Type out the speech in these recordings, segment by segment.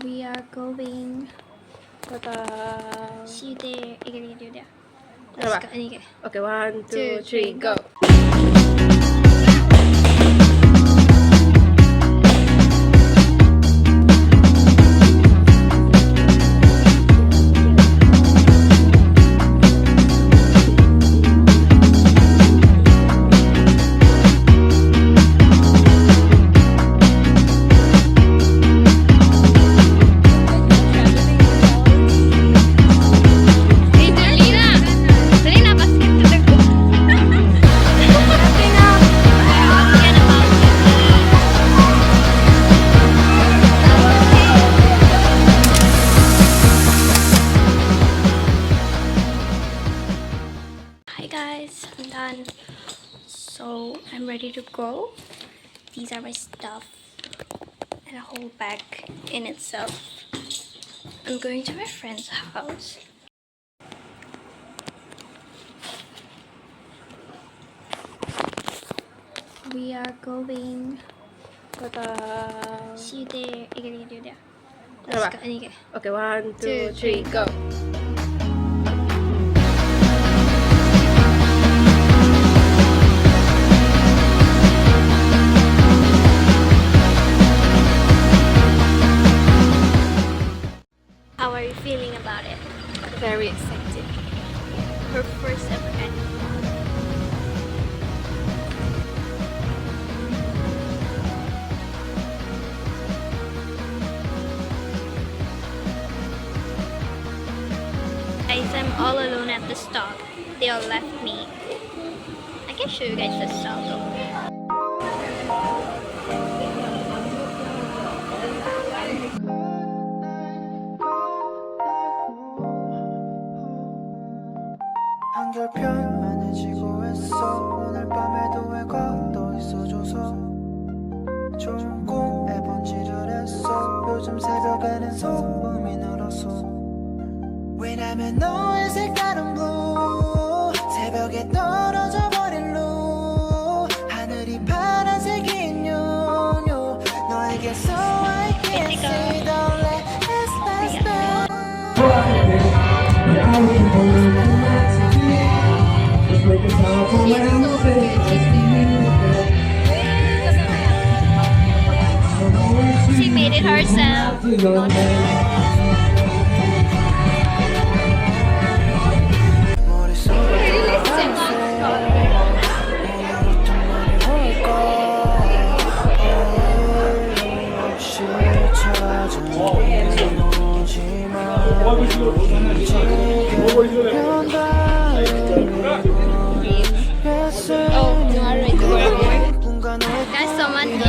We are going. Ta-da! See you there. You're gonna do that. Ano Let's ba? go. Anyway. Okay, 1, 2, 3, go! Hi guys, I'm done. So I'm ready to go. These are my stuff and a whole bag in itself. I'm going to my friend's house. We are going. Ta-da! See you there. You're gonna do that. Ano Let's ba? go. Anyway. Okay, 1, 2, 3, go! How are you feeling about it? Very excited. Her first ever animecon. Guys, I'm all alone at the stop. They all left me. I can show you guys the stall though. 한결편안해 지고했어 오늘 밤에도 왜 걷어 있어줘서 좋은 꿈에 번지를 했어 요즘 새벽에는 소음이 늘었어 왜냐면 너의 색다른 blue 새벽에 떨어져 버린 blue 하늘이 파란색인 요요 너에게서 I can't see the last She made it herself. Guys, someone in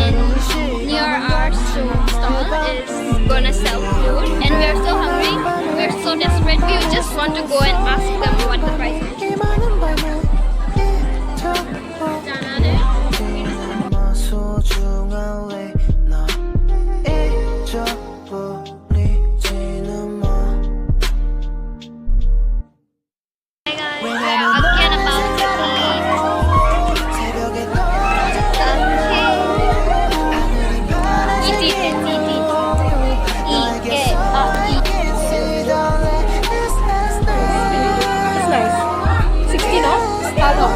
near our stall is gonna sell food and we are so hungry, we are so desperate, we just want to go and ask them what the price is. Hi guys, we're again about to It's nice. 60, no? Start off.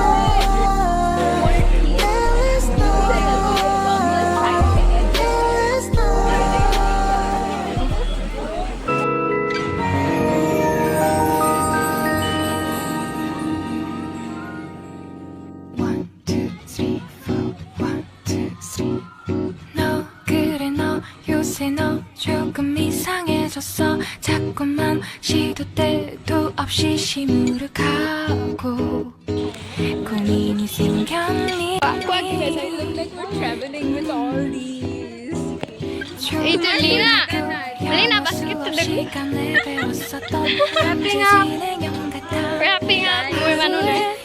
너 조금 이상해졌어 자꾸만 시도 때도 없이 시무룩하고 고민이 생겼니 Lina, basket to the wrapping up. More manunay.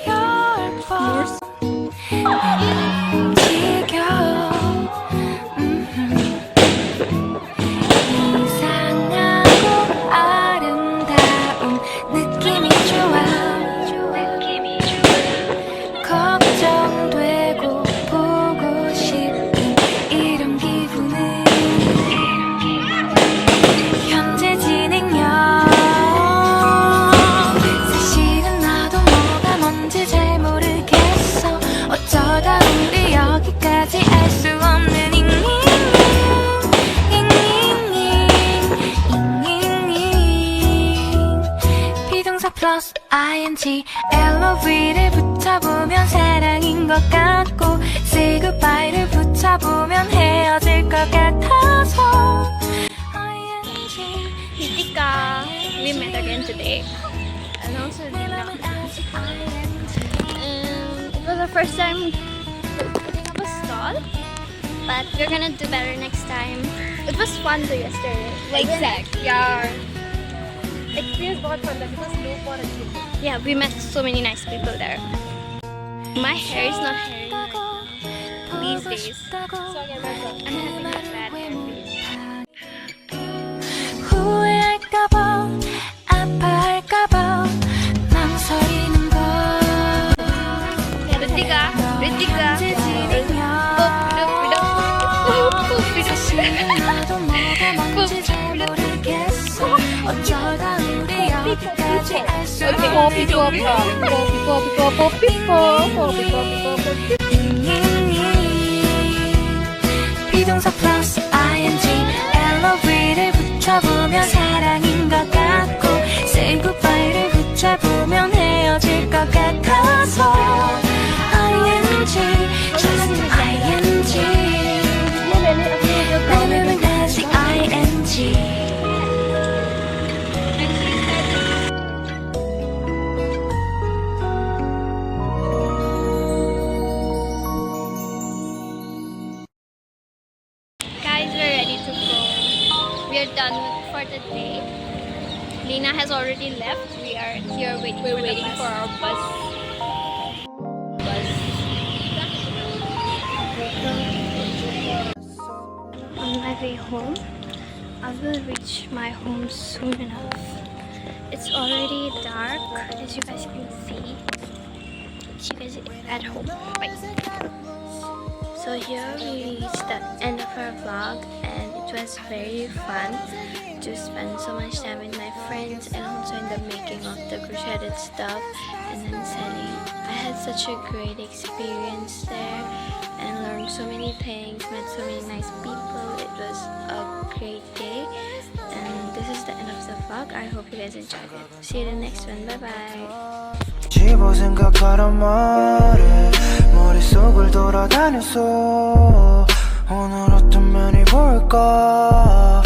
ing LOV를 붙여보면 사랑인 것 같고 say goodbye를 붙여보면 헤어질 것 같아서 Ritika, we met again today. And also Lina. It was our first time putting up a stall, but we're gonna do better next time. It was fun though yesterday. Exact. Yeah. Experience बहुत fun था because लोग बहुत अच्छे थे. Yeah, we met so many nice people there. My hair is not hairy right now. These days. Sorry, I'm I'm having a bad hair days. 후회할까봐 아파할까봐 망설이는 걸 Ritika, Ritika. 사실은 나도 뭐가 뭔지 잘 모르겠어 어쩌다 우리 여기까지 알 수 비동사 플러스 ing LOV를 붙여보면 사랑인 것 같고 say goodbye를 붙여보면 헤어질 것 같아서 ing just ing 내면은 다시 ing Guys, we're ready to go. We are done for the day. Lina has already left. We are here waiting for our bus. On my way home, I will reach my home soon enough. It's already dark, as you guys can see. See you guys at home. Bye. So here we reached the end of our vlog, and it was very fun to spend so much time with my friends and also in the making of the crocheted stuff and then selling. I had such a great experience there and learned so many things, met so many nice people. It was a great day, and this is the end of the vlog. I hope you guys enjoyed it. See you in the next one. Bye bye. 집어 생각하란 말에 머릿속을 돌아다녔어 오늘 어떤 면이 볼까